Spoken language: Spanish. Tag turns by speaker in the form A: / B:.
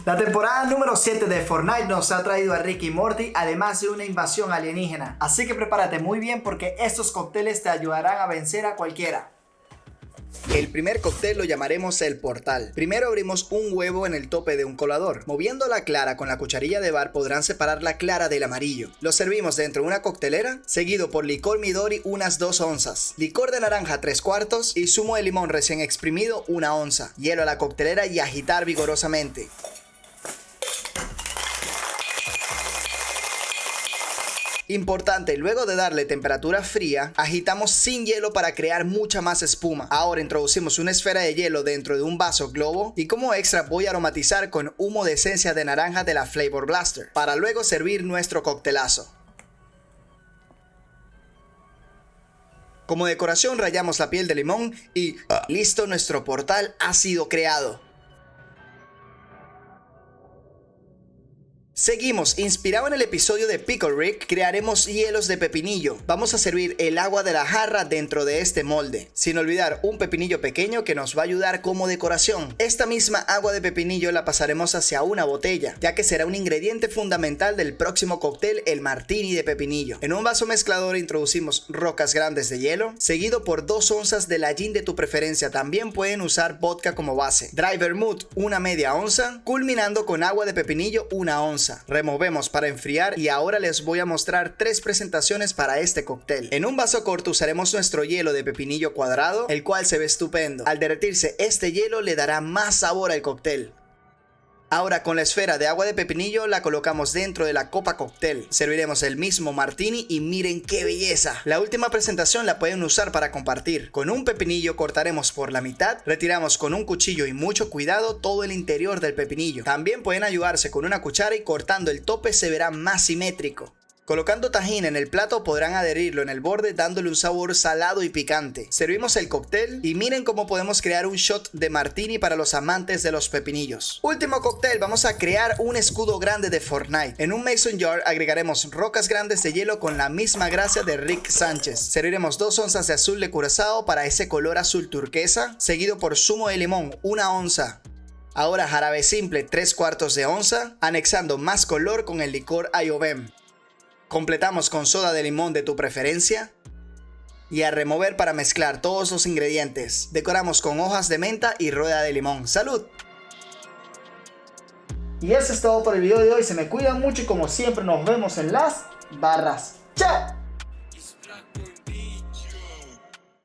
A: La temporada número 7 de Fortnite nos ha traído a Rick y Morty, además de una invasión alienígena. Así que prepárate muy bien porque estos cócteles te ayudarán a vencer a cualquiera.
B: El primer cóctel lo llamaremos el portal. Primero abrimos un huevo en el tope de un colador. Moviendo la clara con la cucharilla de bar podrán separar la clara del amarillo. Lo servimos dentro de una coctelera, seguido por licor Midori unas 2 onzas, licor de naranja 3/4 y zumo de limón recién exprimido 1 onza. Hielo a la coctelera y agitar vigorosamente. Importante, luego de darle temperatura fría, agitamos sin hielo para crear mucha más espuma. Ahora introducimos una esfera de hielo dentro de un vaso globo y como extra voy a aromatizar con humo de esencia de naranja de la Flavor Blaster, para luego servir nuestro coctelazo. Como decoración rallamos la piel de limón y listo, nuestro portal ha sido creado. Seguimos, inspirado en el episodio de Pickle Rick, crearemos hielos de pepinillo. Vamos a servir el agua de la jarra dentro de este molde, sin olvidar un pepinillo pequeño que nos va a ayudar como decoración. Esta misma agua de pepinillo la pasaremos hacia una botella, ya que será un ingrediente fundamental del próximo cóctel, el martini de pepinillo. En un vaso mezclador introducimos rocas grandes de hielo, seguido por 2 onzas de la gin de tu preferencia. También pueden usar vodka como base. Dry vermouth, una media onza, culminando con agua de pepinillo, 1 onza. Removemos para enfriar y ahora les voy a mostrar 3 presentaciones para este cóctel. En un vaso corto usaremos nuestro hielo de pepinillo cuadrado, el cual se ve estupendo. Al derretirse este hielo le dará más sabor al cóctel. Ahora con la esfera de agua de pepinillo la colocamos dentro de la copa cóctel. Serviremos el mismo martini y miren qué belleza. La última presentación la pueden usar para compartir. Con un pepinillo cortaremos por la mitad, retiramos con un cuchillo y mucho cuidado todo el interior del pepinillo. También pueden ayudarse con una cuchara y cortando el tope se verá más simétrico. Colocando tajín en el plato podrán adherirlo en el borde dándole un sabor salado y picante. Servimos el cóctel y miren cómo podemos crear un shot de martini para los amantes de los pepinillos. Último cóctel, vamos a crear un escudo grande de Fortnite. En un mason jar agregaremos rocas grandes de hielo con la misma gracia de Rick Sánchez. Serviremos 2 onzas de azul de curazao para ese color azul turquesa, seguido por zumo de limón 1 onza. Ahora jarabe simple 3/4 de onza, anexando más color con el licor Ayobem. Completamos con soda de limón de tu preferencia y a remover para mezclar todos los ingredientes. Decoramos con hojas de menta y rueda de limón. ¡Salud!
A: Y eso es todo por el video de hoy. Se me cuidan mucho y como siempre nos vemos en las barras. ¡Chao!